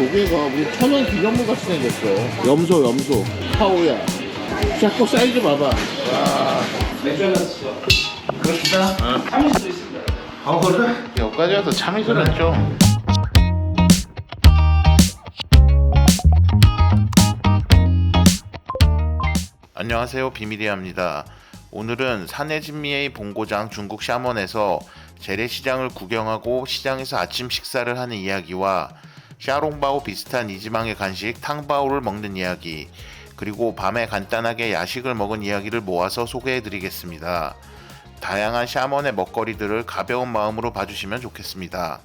조개가 무슨 천연 기념물 같이 생겼어. 염소 파오야. 자꾸 사이즈 봐봐. 와. 그렇다. 참을 수 있습니다. 아 그래? 여기까지 와서 참이슬은 좀. 안녕하세요, 비밀이야입니다. 오늘은 산해진미의 본고장 중국 샤먼에서 재래시장을 구경하고 시장에서 아침 식사를 하는 이야기와 샤롱바오 비슷한 이지망의 간식 탕바오를 먹는 이야기, 그리고 밤에 간단하게 야식을 먹은 이야기를 모아서 소개해드리겠습니다. 다양한 샤먼의 먹거리들을 가벼운 마음으로 봐주시면 좋겠습니다.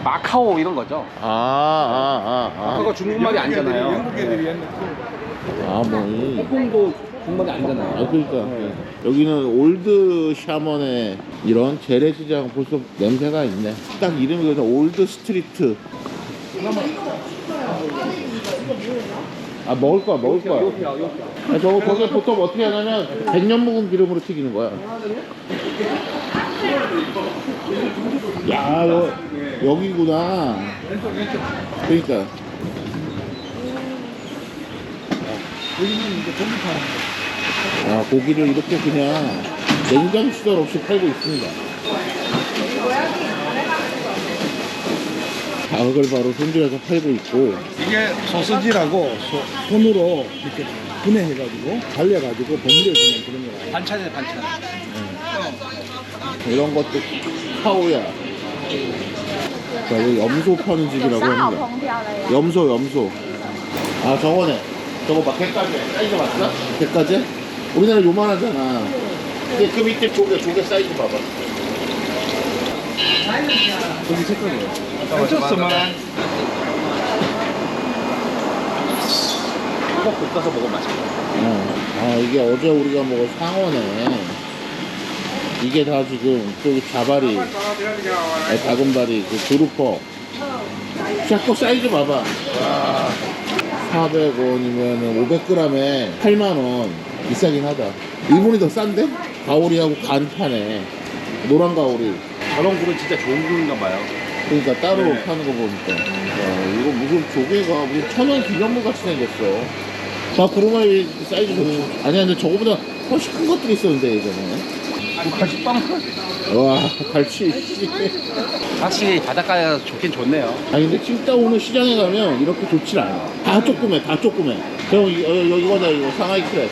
마카오 이런 거죠. 그거 중국말이 아니잖아요. 영국 애들이 옛날 홍콩도 중국말이 아니잖아요. 그러니까 여기는 올드 샤먼의 이런 재래시장 벌써 냄새가 있네. 딱 이름이 그래서 올드 스트리트. 먹을 거야. 저거 거기 보통 어떻게 하냐면 100년 묵은 기름으로 튀기는 거야. 야, 여기구나. 그러니까. 여기는 이제 고기 파는 거. 고기를 이렇게 그냥 냉장 시설 없이 팔고 있습니다. 닭을 바로 손질해서 팔고 있고. 이게 소스지라고 손으로 이렇게 분해해가지고 갈려가지고 버무려주는 그런 거라. 반찬이네, 반찬. 이런 것도 파오야. 여기 염소 파는 집이라고 합니다. 염소. 저거네. 저거 봐, 개까지. 사이즈 봤어? 개까지? 우리나라 요만하잖아. 근데 그 밑에 조개 사이즈 봐봐. 고기 색깔이에요. 얹었으면 이거 볶아서 먹으면 맛있겠다. 이게 어제 우리가 먹은 상어네. 이게 다 지금 저기 자바리, 다금바리, 그 두루퍼. 자꾸 사이즈 봐봐. 400원이면 500g에 8만원. 비싸긴 하다. 일본이 더 싼데? 가오리하고 간파네. 노란 가오리. 저런 굴은 진짜 좋은 굴인가 봐요. 그러니까 따로 파는 거 보니까. 이거 무슨 조개가 무슨 천연 기념물 같이 생겼어. 구루마리 사이즈 좋지. 아니야, 근데 저거보다 훨씬 큰 것들이 있었는데, 예전에. 갈치빵. 와, 갈치. 확실히 바닷가에서 좋긴 좋네요. 아니, 근데 진짜 오늘 시장에 가면 이렇게 좋질 않아. 다 조그매. 형, 이거다, 이거. 상하이 크랩.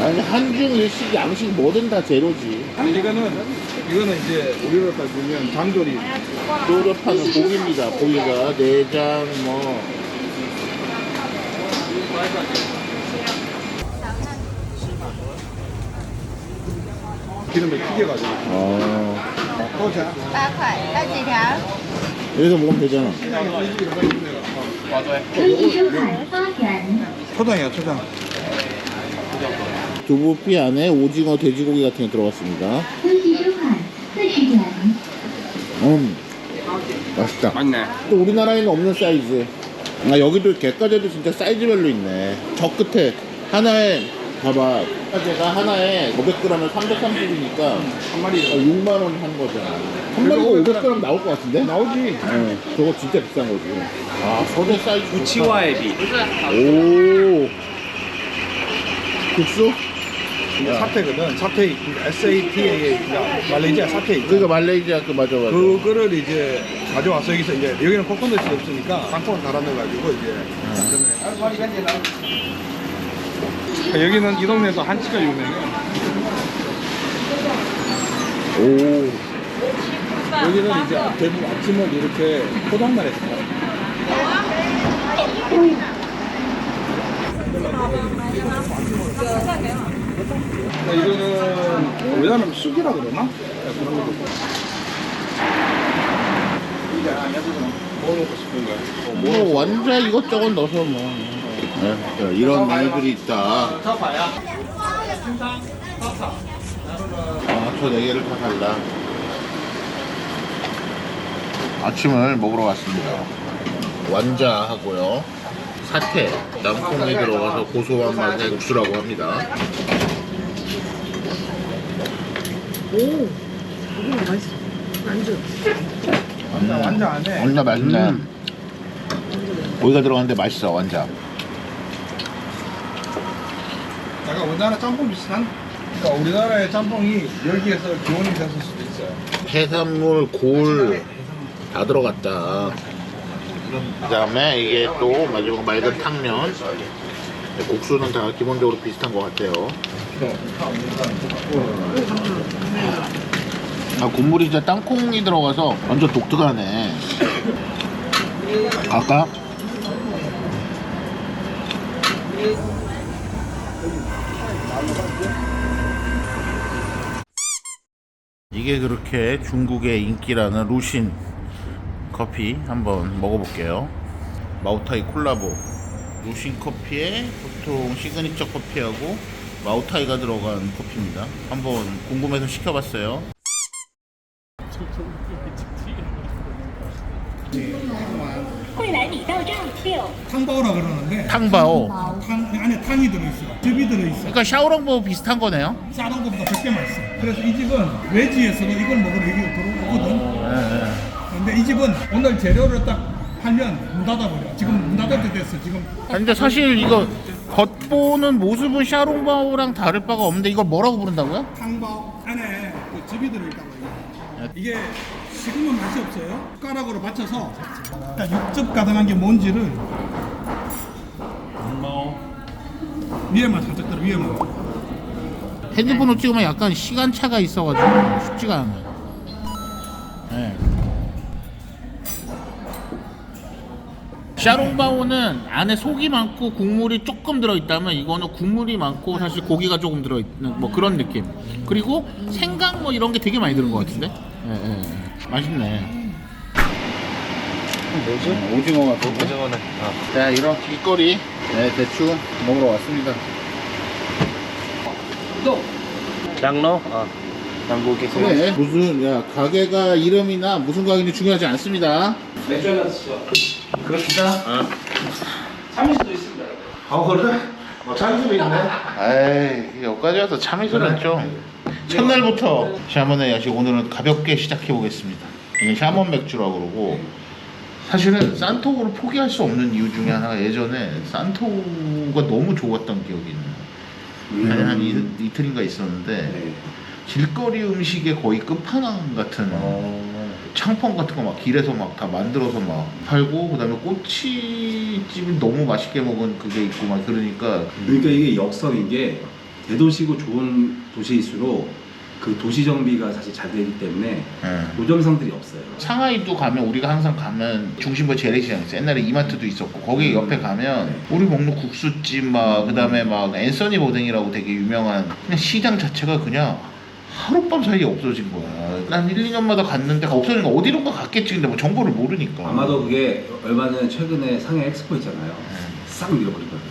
아니, 한중, 일식, 양식 뭐든 다 제로지. 이거는 이제 우리로 따지면 장조림. 노릇하는 고기입니다. 고기가 내장, 기름에 튀겨가지고. 보자. 8块，要几条？ 여기서 먹으면 되잖아. 초장이야, 초장. 두부피 안에 오징어, 돼지고기 같은 게 들어갔습니다. 맛있다. 맞네. 또 우리나라에는 없는 사이즈. 여기도 갯가재도 진짜 사이즈별로 있네. 저 끝에 하나에 봐봐. 갯가재가 하나에 500g에 330이니까 한 마리. 6만원 한 거잖아. 한 마리가 500g 나올 것 같은데? 나오지. 저거 진짜 비싼 거지. 서대 사이즈. 우치와 에비. 오. 국수? 이게 사태거든. 사태, SATA, 말레이시아 사태. 그러니까 말레이시아 맞아. 그거를 이제 가져와서 여기서 이제 여기는 코코넛이 없으니까 땅콩을 갈아 넣어가지고 이제. 여기는 이 동네에서 한치가 유명해. 오. 여기는 이제 대부분 아침을 이렇게 포장만 해서 이거는 왜냐면 쑥이라 그러나? 그런 것도 뭐 먹고 싶은 거야? 뭐 완전 이것저것 넣어서 이런 메뉴들이 있다. 저 4개를 다 달라. 아침을 먹으러 왔습니다. 완자하고요, 사태, 남콩이 들어가서 고소한 맛의 국수라고 합니다. 고구마 맛있어. 안주. 완전 안 해. 완자 맛있네. 고기가 들어갔는데 맛있어 완자. 약간 우리나라 짬뽕 비슷한? 그러니까 우리나라의 짬뽕이 여기에서 기원이 됐을 수도 있어요. 해산물, 골 다 들어갔다. 그다음에 이게 또 마지막 맑은 탕면. 국수는 다 기본적으로 비슷한 것 같아요. 아, 국물이 진짜 땅콩이 들어가서 완전 독특하네. 갈까? 이게 그렇게 중국의 인기라는 루신 커피 한번 먹어볼게요. 마오타이 콜라보. 루신 커피에 보통 시그니처 커피하고 마오타이가 들어간 커피입니다. 한번 궁금해서 시켜봤어요. 汇来礼到账6。 탕바오라 그러는데 탕바오. 탕 안에 탕이 들어있어. 즙이 들어있어. 그러니까 샤오롱바오 비슷한 거네요. 싸던 것보다 100배 맛있어. 그래서 이 집은 외지에서도 이걸 먹으러 여기 들어오거든. 근데 이 집은 오늘 재료를 딱 팔면 문 닫아버려. 지금 문 닫을 때 됐어. 지금 아니, 근데 사실 이거 겉보는 모습은 샤오롱바오랑 다를 바가 없는데 이걸 뭐라고 부른다고요? 탕바오 안에 그 즙이 들어있다고 이게 식으면 맛이 없어요. 숟가락으로 받쳐서 육즙 가득한 게 뭔지를 위에만 살짝 들어. 위에만. 핸드폰으로 찍으면 약간 시간차가 있어가지고 쉽지가 않아요. 네. 샤롱바오는 안에 속이 많고 국물이 조금 들어있다면 이거는 국물이 많고 사실 고기가 조금 들어있는 뭐 그런 느낌. 그리고 생강 뭐 이런 게 되게 많이 들은 것 같은데. 맛있네. 뭐지? 오징어 같은데? 오징어네. 자, 이런 길거리 대충 먹으러 왔습니다. 장로? 그래, 무슨 가게가 이름이나 무슨 가게인지 중요하지 않습니다. 맥주 하나 드시죠. 그렇습니다. 참이슬도 있습니다. 그래? 참이슬 있네. 에이, 여기까지 와서 참이슬은 좀 첫날부터 샤먼의 야식 오늘은 가볍게 시작해 보겠습니다. 이게 샤먼 맥주라고 그러고 사실은 산토를 포기할 수 없는 이유 중에 하나가 예전에 산토가 너무 좋았던 기억이 있네요. 한 이틀인가 있었는데 길거리 음식의 거의 끝판왕 같은 창펑 같은 거 막 길에서 막 다 만들어서 막 팔고 그다음에 꼬치집이 너무 맛있게 먹은 그게 있고 막 그러니까 이게 역성인 게 대도시고 좋은 도시일수록 그 도시 정비가 사실 잘 되기 때문에 노점상들이 없어요. 상하이도 가면 우리가 항상 가면 중심부 재래시장 있어. 옛날에 이마트도 있었고 거기 옆에 가면 우리 먹는 국수집 막 그다음에 막 앤서니 보댕이라고 되게 유명한 그냥 시장 자체가 그냥 하룻밤 사이에 없어진 거야. 난 1, 2년마다 갔는데 없어진 거 어디론가 갔겠지. 근데 뭐 정보를 모르니까. 아마도 그게 얼마 전에 최근에 상해 엑스포 있잖아요. 싹 밀어버린 거예요.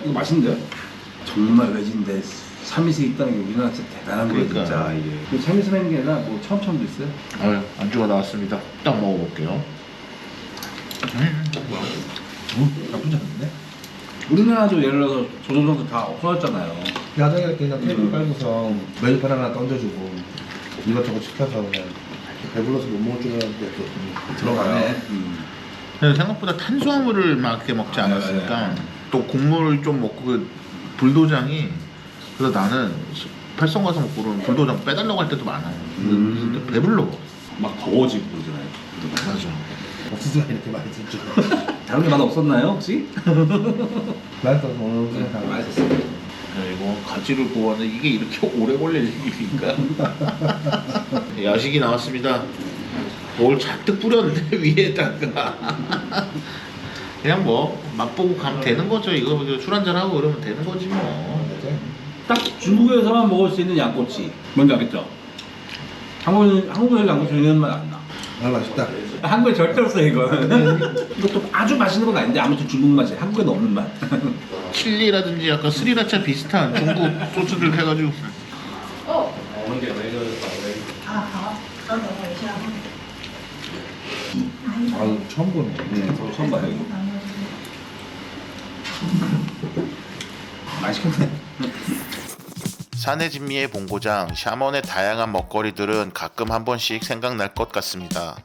이거 맛있는데요? 정말 외진데 참이슬 있다는 게 우리나라 진짜 대단한 거예요. 그러니까. 진짜 이게. 참이슬 하는 게 아니라 뭐 처음도 있어요. 아유, 안주가 나왔습니다. 딱 먹어볼게요. 나쁘지 않은데? 우리나라도 예를 들어서 조선소도 다 없어졌잖아요. 야장에 이렇게 그냥 테이블 깔고서 메뉴판 하나 던져주고 이것저것 시켜서 그냥 배불러서 못 먹을 줄 알았는데 또 들어가네. 근데 생각보다 탄수화물을 막 이렇게 먹지 않았으니까 또 국물을 좀 먹고 그 불도장이 그래서 나는 팔성 가서 먹고 그러면 불도장 빼달라고 할 때도 많아요. 근데 배불러. 막 더워지고 그러잖아요. 맞아. 옥수수가 이렇게 많이 진짜 다른 게 맛 없었나요 혹시? 맛있어서 오늘 그냥 다 맛있었어요. 이거 가지를 구하는데 이게 이렇게 오래 걸릴 일인가? 야식이 나왔습니다. 뭘 잔뜩 뿌렸는데 위에다가 그냥 뭐 맛보고 가면 되는 거죠. 이거 술 한잔 하고 그러면 되는 거지 뭐. 딱 중국에서만 먹을 수 있는 양꼬치 뭔지 알겠죠? 한국에서 양꼬치 이런 맛 안 나. 아 맛있다. 한국에 절대 없어 이거는. 이것도 아주 맛있는 건 아닌데 아무튼 중국 맛이야. 한국에는 없는 맛. 칠리라든지 약간 스리라차 비슷한 중국 소스들 해가지고 아 처음 보네. 저도 처음 봐요 이거. 맛있겠네. 산의 진미의 본고장 샤먼의 다양한 먹거리들은 가끔 한 번씩 생각날 것 같습니다.